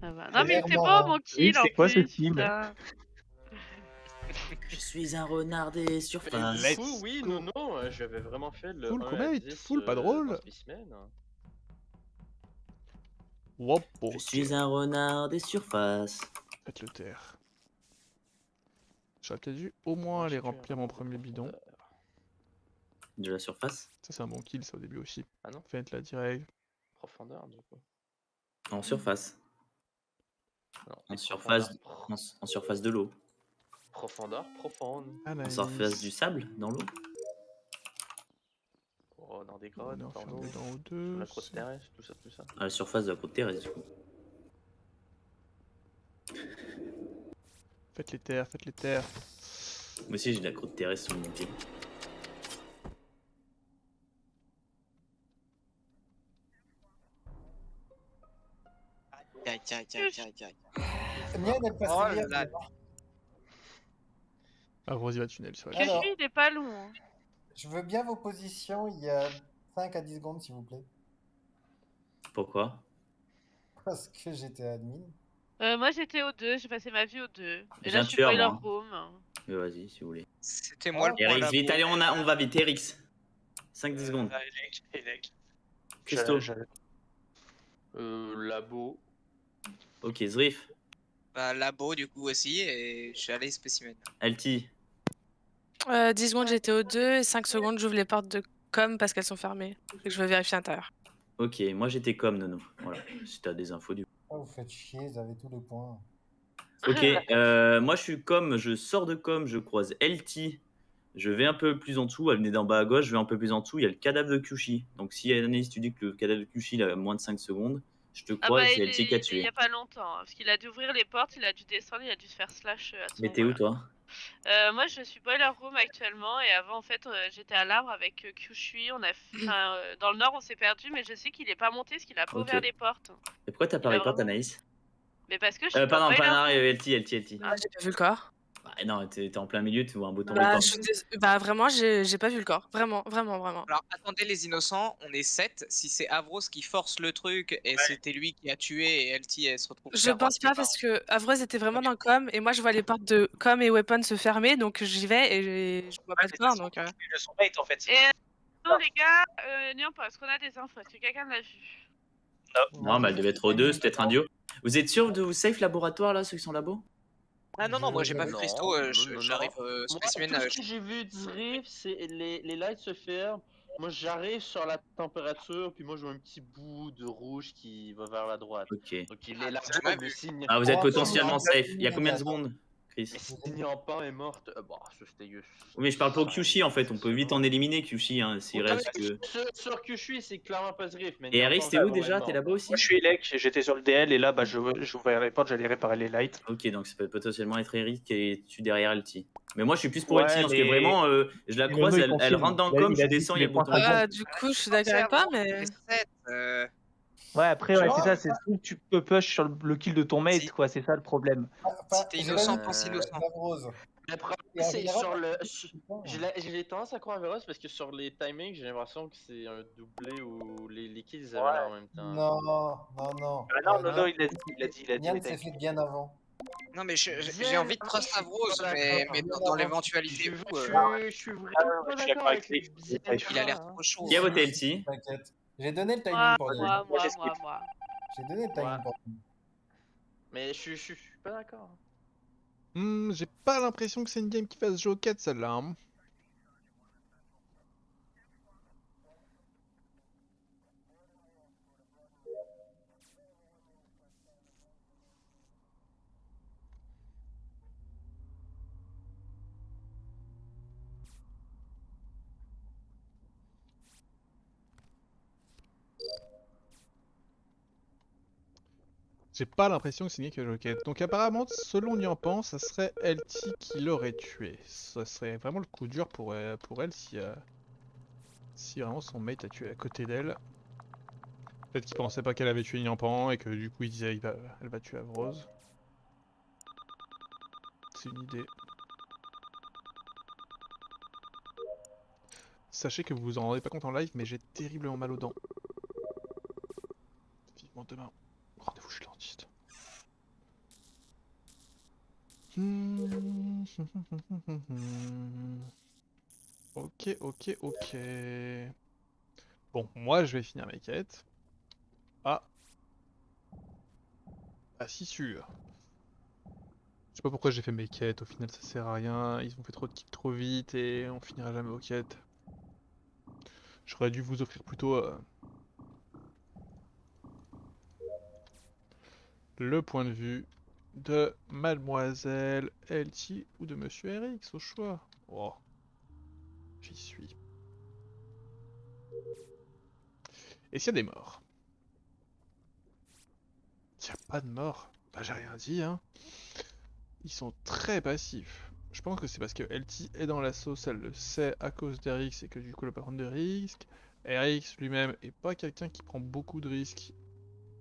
Ça va. Non, mais c'est beau mon kill en c'est quoi ce plus, kill? putain. Je suis un renard des Mais surfaces. du coup, oui, non, non, j'avais vraiment fait le Full 1 à combat, 10 full, pas dans drôle. Specimen. Wop, Je ok. suis un renard des surfaces. Faites le taire. J'aurais peut-être dû au moins Moi, aller j'ai tué un remplir mon renard de premier bidon. profondeur. De la surface. Ça, c'est un bon kill, ça, au début aussi. Ah non, Faites-la direct. profondeur du coup. En surface. Non, En des surface, profondeurs en surface de l'eau. Profondeur profonde. En Anaïs. surface du sable, dans l'eau. Oh, dans des On grottes, est dans enfermé l'eau, dans sous O2. la croûte terrestre, tout ça, tout ça. À la surface de la côte terrestre, du coup. Faites les terres, faites les terres. Moi aussi, j'ai de la croûte terrestre sous mon pied. Aïe, aïe, aïe, aïe, aïe. C'est bien d'être passé Oh vierge, là là. Ah, Rosy va tunnel, c'est vrai. Que je Alors. suis, il est pas long. Je veux bien vos positions il y a 5 à 10 secondes, s'il vous plaît. Pourquoi? Parce que j'étais admin. Moi j'étais au 2, j'ai passé ma vie au 2. Et J'ai là un je suis tueur, boiler moi. room. Mais vas-y, si vous voulez. C'était moi le point Erix, là. vite, allez, on va vite, Erix. 5-10 secondes. Christo. Labo. Ok, Zrif. Bah, labo du coup aussi, et je suis allé spécimen. Alti. 10 secondes, j'étais au 2 et 5 secondes, j'ouvre les portes de com parce qu'elles sont fermées. Et que je veux vérifier l'intérieur. Ok, moi j'étais comme Nono. Voilà, si t'as des infos du coup. Oh, vous faites chier, vous avez tous les points. Ok, moi je suis com, je sors de com, je croise LT. Je vais un peu plus en dessous, elle venait d'en bas à gauche, je vais un peu plus en dessous, il y a le cadavre de Kyushi. Donc si Anaïs, tu dis que le cadavre de Kyushi il a moins de 5 secondes, je te Ah crois bah et c'est il LT qui a est il y tué. a pas longtemps, hein, parce qu'il a dû ouvrir les portes, il a dû descendre, il a dû se faire slash à ce Mais t'es où moment-là. toi? Moi je suis boiler room actuellement et avant en fait j'étais à l'arbre avec Kyushui, on a dans le nord on s'est perdu mais je sais qu'il est pas monté parce qu'il a pas Ok. ouvert les portes. Et pourquoi t'as pas Il a report vraiment- Anaïs? Mais parce que je suis Pardon, boiler pas room. LT. Ah, j'ai pas vu le corps. Bah, non, t'es en plein milieu, tu vois un bouton Bah, report. bah vraiment, j'ai pas vu le corps. Vraiment. Alors attendez les innocents, on est 7. Si c'est Avros qui force le truc et c'était lui qui a tué et LT elle se retrouve. Je pense pas parce que Avroz était vraiment dans com et moi je vois les portes de com et weapon se fermer donc j'y vais et je vois pas de corps donc. Le soulmate en fait. Et non les gars, Nyampo, est-ce qu'on a des infos? Est-ce que quelqu'un l'a vu? Non, bah elle devait être au 2, c'est peut-être un duo. Vous êtes sûr de vous safe laboratoire là, ceux qui sont labo? Ah non, non, moi j'ai pas vu Non, Christo, non, j'arrive Moi, spécimen. tout ce que j'ai vu de Riff, c'est les lights se ferment. Moi, j'arrive sur la température, puis moi, je vois un petit bout de rouge qui va vers la droite. Ok. Donc, il est là. J'ai même Le vu. signe. Ah, vous êtes Oh, potentiellement c'est safe. Il y a combien de secondes, Chris? Mais Signant est morte. Bah, ça, c'était. Oui, mais je parle pas au Kyushi en fait, on peut vite en éliminer Kyushi hein, s'il reste que. Sur Kyushui, c'est clairement pas ce Riff. Et Harry, t'es où déjà? T'es là-bas aussi? Moi je suis Elec, j'étais sur le DL et là bah j'ouvrais les portes, j'allais réparer les lights. Ok, donc ça peut potentiellement être Eric qui est tu derrière LT. Mais moi je suis plus pour Ouais, LT parce que mais- vraiment, je la mais croise, Nono, il elle confirme. rentre dans le Il a- com, il je a dit descends, que il y a les le bouton points sont report. Du coup, je suis d'accord avec toi, mais. Ouais, après, ouais, c'est ça, c'est tout, tu peux push sur le kill de ton mate, Si. quoi, c'est ça le problème. Si t'es innocent, pense innocent. Rose. Le problème, Et en c'est général, sur le. putain. J'ai tendance à croire Veros parce que sur les timings, j'ai l'impression que c'est un doublé où les kills ils avaient l'air en même temps. Non, non. Ah non, Nono, il a dit Yann les s'est timings. fait bien avant. Non, mais j'ai envie de trust Je suis Avros, pas mais d'accord. dans l'éventualité où Je suis vraiment je pas suis d'accord d'accord avec avec lui. lui. il a l'air trop chaud. Qui a voté LT? T'inquiète. J'ai donné le timing Moi, pour lui. moi. J'ai donné le timing Ouais. pour lui. Mais je suis pas d'accord. J'ai pas l'impression que c'est une game qui fasse jouer au 4 celle-là. Hein. J'ai pas l'impression que c'est une game qui va jouer au 4. Donc apparemment, selon Nyampan, ça serait LT qui l'aurait tué. Ça serait vraiment le coup dur pour elle si vraiment son mate a tué à côté d'elle. Peut-être qu'il pensait pas qu'elle avait tué Nyampan et que du coup il disait elle va tuer Avrose. C'est une idée. Sachez que vous vous en rendez pas compte en live, mais j'ai terriblement mal aux dents. Vivement demain. Rendez-vous chez le dentiste. Ok, ok, ok. Bon, moi je vais finir mes quêtes. Ah. Ah si sûr. Je sais pas pourquoi j'ai fait mes quêtes, au final ça sert à rien. Ils ont fait trop de kills trop vite et on finira jamais aux quêtes. J'aurais dû vous offrir plutôt le point de vue de Mademoiselle Elti ou de Monsieur RX au choix. Oh, j'y suis. Et s'il y a des morts? S'il n'y a pas de morts, bah j'ai rien dit hein. Ils sont très passifs. Je pense que c'est parce que LT est dans la sauce, elle le sait à cause d'RX et que du coup elle va pas prendre de risques. RX lui-même est pas quelqu'un qui prend beaucoup de risques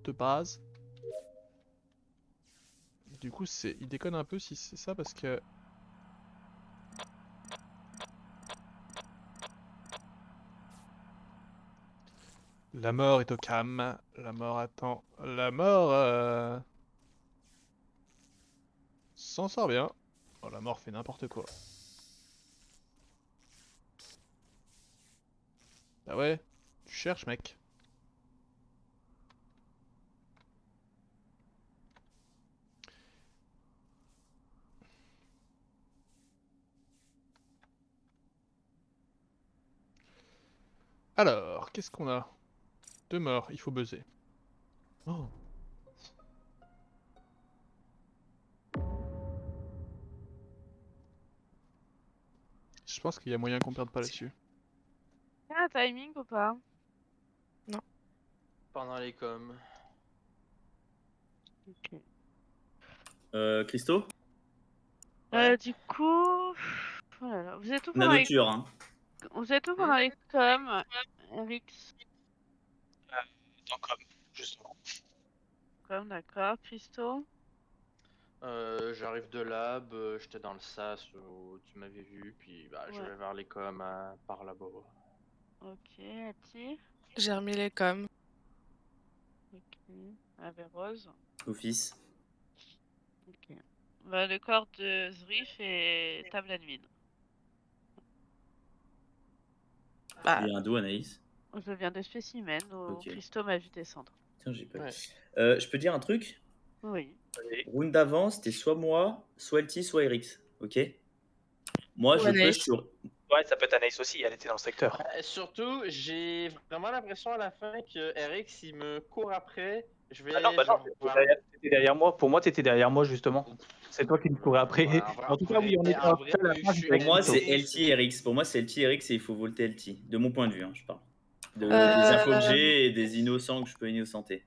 de base. Du coup il déconne un peu si c'est ça parce que... La mort est au cam, la mort attend, la mort s'en sort bien. Oh la mort fait n'importe quoi. Bah ouais, tu cherches mec. Alors, qu'est-ce qu'on a? 2 morts, il faut buzzer. Oh. Je pense qu'il y a moyen qu'on perde pas là-dessus. Il y a un timing ou pas? Pendant les coms. Ok. Christo? Du coup... Oh là là. Vous êtes où pendant les... Nanoture, hein. Vous êtes où pendant les coms, RX? Dans com, justement. Com, d'accord. Christo? J'arrive de lab, j'étais dans le SAS où tu m'avais vu, puis bah, je Ouais. vais vers les coms par là-bas. Ok, Ati? J'ai remis les coms. Ok. Averrose? Office. Ok. Bah, le corps de Zrif est table admin. Bah, Il y a un dos, Anaïs. Je viens des spécimens où Ok. Christo m'a vu descendre. Tiens, j'ai pas. Ouais. Je peux dire un truc? Oui. Round d'avant, c'était soit moi, soit LT, soit RX. Ok? Moi, Ou je Anaïs. push sur. Ouais, ça peut être Anaïs aussi, elle était dans le secteur. Surtout, j'ai vraiment l'impression à la fin que RX il me court après. Je vais Ah non, aller bah non, genre t'étais derrière moi. Pour moi, t'étais derrière moi, justement. C'est toi qui me courais après. Ouais, En tout cas, oui, on est en en vrai, tout cas, à la fin, je suis j'étais Pour moi, avec c'est Christo. LT et RX. Pour moi, c'est LT et RX et il faut volter LT. De mon point de vue, hein, je parle. Des Euh, infos que j'ai et des innocents que je peux innocenter.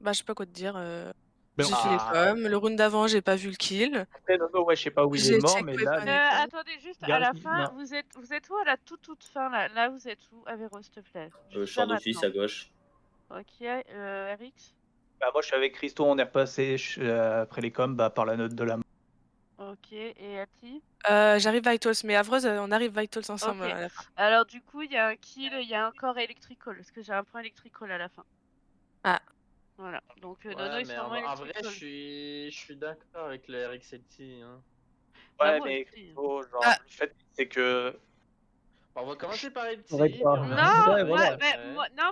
Bah, je sais pas quoi te dire. Ben, J'ai on fait fait- les coms. Le round d'avant, j'ai pas vu le kill. Après, Nono, ouais, je sais pas où il est J'ai mort, check mais là, weapon. Attendez, juste à la fin, non. vous êtes où à la toute fin là? Là, vous êtes où, Averro, s'il te plaît? Juste Champ là d'office maintenant. à gauche. Ok, RX? Bah, moi, je suis avec Christo, on est repassé après les coms par la note de la mort. Ok, et Ati? J'arrive Vitals, mais Avreuse, on arrive Vitals ensemble Ok. à la fin. Alors du coup, il y a un kill, il y a un corps electrical, parce que j'ai un point electrical à la fin. Ah. Voilà, donc Nono Ouais, il mais sûrement en vrai, electrical. je suis d'accord avec le RX LT. Hein. Bah, Ouais, moi mais aussi. Christo, genre, Ah. le fait, c'est que. Bon, on va commencer par LT. Ouais, puis on Non, verra ouais, voilà.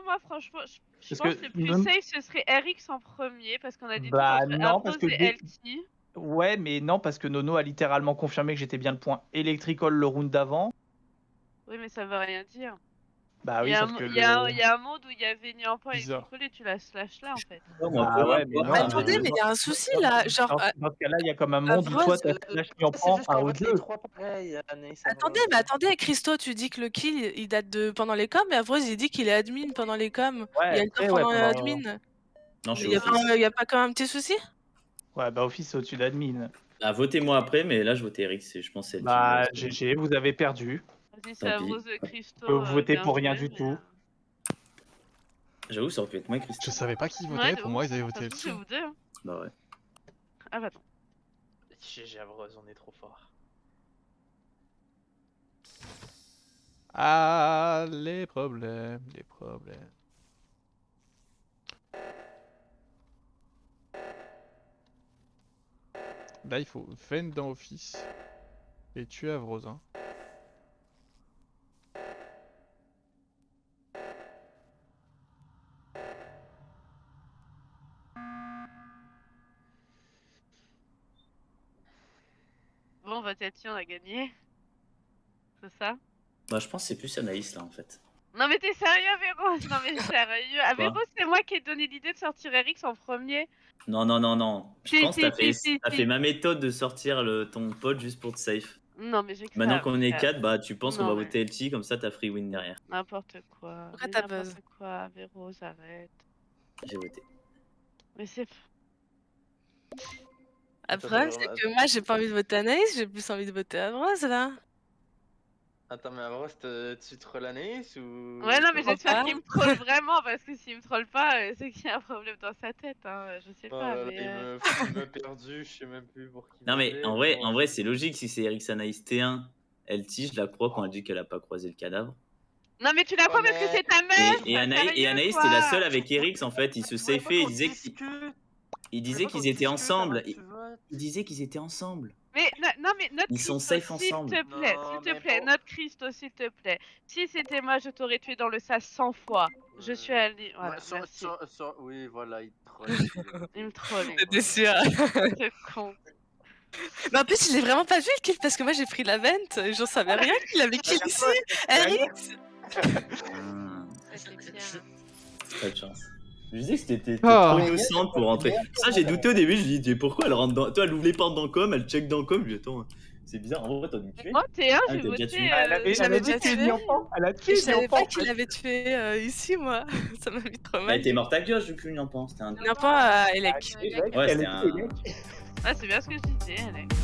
moi franchement, je Parce pense que que le plus même- safe ce serait RX en premier, parce qu'on a des doutes Bah, entre non, parce Avrose que et LT. Ouais, mais non, parce que Nono a littéralement confirmé que j'étais bien le point électricole le round d'avant. Oui, mais ça veut rien dire. Bah Il y oui, a sauf un, que il y a un- il y a un monde où il y avait ni un point Bizarre. electrical et tu la slash là en fait. Non, moi, Ah pour moi, ouais, mais pour non. moi, Attendez, mais- mais il y a un souci là. Genre, Dans ce cas-là, il y a comme un monde où Avreuse, toi, t'as slash mis en C'est prend juste à qu'on au vote les jeu. trois pareil, Anaïs. attendez, mais attendez, Christo, tu dis que le kill il date de pendant les coms, mais Avreuse il dit qu'il est admin pendant les coms. Ouais, Il y a le après, temps ouais, pendant pendant... l'admin. Non, je Il suis office. y a pas quand même un petit souci? Ouais, bah Office c'est au-dessus d'admin. Ah, votez-moi après, mais là, je votais RX et je pense que c'est LT. Bah GG, vous avez perdu. Vas-y, c'est Tant pis. Avrose Christo. Vous votez bien pour rien joué, du mais, tout. J'avoue, ça aurait pu être moi, Je Christophe. savais pas qui Ouais, votait, de pour ouf. moi ils avaient Ça voté se trouve, c'est LT. vous deux. Hein. Bah ouais. Ah bah non. GG Avrose, on est trop fort. Ah, les problèmes, les problèmes. Là, il faut Vayne dans Office et tuer Avrose. Hein. Bon, votre Elti, on a gagné. C'est ça? Bah, je pense que c'est plus Anaïs là en fait. Non mais t'es sérieux, Avéros? Non mais sérieux. Avéros, c'est moi qui ai donné l'idée de sortir Erix en premier. Non, non, non, non. Je Si, pense que si, t'as si. fait ma méthode de sortir ton pote juste pour te safe. Non mais j'ai que Maintenant ça, qu'on est frère. 4, bah tu penses qu'on Non, va mais- voter LT, comme ça t'as free win derrière. N'importe quoi. Pourquoi Mais t'as n'importe buzz? quoi, Avéros, arrête. J'ai voté. Mais c'est... Après, c'est que moi, j'ai pas envie de voter Anaïs, j'ai plus envie de voter Avrose, là. Attends, mais avant, tu trolles Anaïs ou. Ouais, non mais comprends j'espère pas. qu'il me troll vraiment, parce que s'il me troll pas, c'est qu'il y a un problème dans sa tête, hein. Je sais Oh pas, là là, mais... il m'a perdu, je sais même plus pour qui. Non mais voter, en bon. vrai c'est logique si c'est Erix Anaïs T1. LT, je la crois quand elle dit qu'elle a pas croisé le cadavre. Non mais tu la crois Ouais, parce que mais- c'est ta mère. Et Anaïs c'était la seule avec Erix en fait. Ils se safeaient, ils disaient qu'ils étaient ensemble. Ils disaient qu'ils étaient ensemble. Mais non mais notre Ils sont Christo, safe ensemble. s'il te plaît, Non, s'il te mais plaît, bon. notre Christo, s'il te plaît. Si c'était moi, je t'aurais tué dans le sas 100 fois. Je suis allée... Voilà, Ouais, merci. oui, voilà, il troll. Il me troll. T'es sûr. Ce con. Mais en plus, je l'ai vraiment pas vu le kill parce que moi j'ai pris la vente et j'en savais rien qu'il avait kill ici. Erix. Ah, C'est clair. pas de chance. Je disais que c'était Ah. trop innocente pour rentrer. Ça j'ai douté au début, je me dis pourquoi elle rentre dans. Toi elle ouvre les portes dans com, elle check dans com, je dis attends, c'est bizarre, en vrai t'as dû me tuer. Moi, T1, Ah, j'ai t'as déjà voté... tué. J'avais déjà tué. Elle a Je tué savais pas Niampan. qu'il avait tué ici, moi. Ça m'a mis trop Elle mal. était morte à gauche du coup, n'en pense. C'était un. Non, pas à Elec. Ouais, c'était un. Ah, c'est bien ce que je disais, Alex.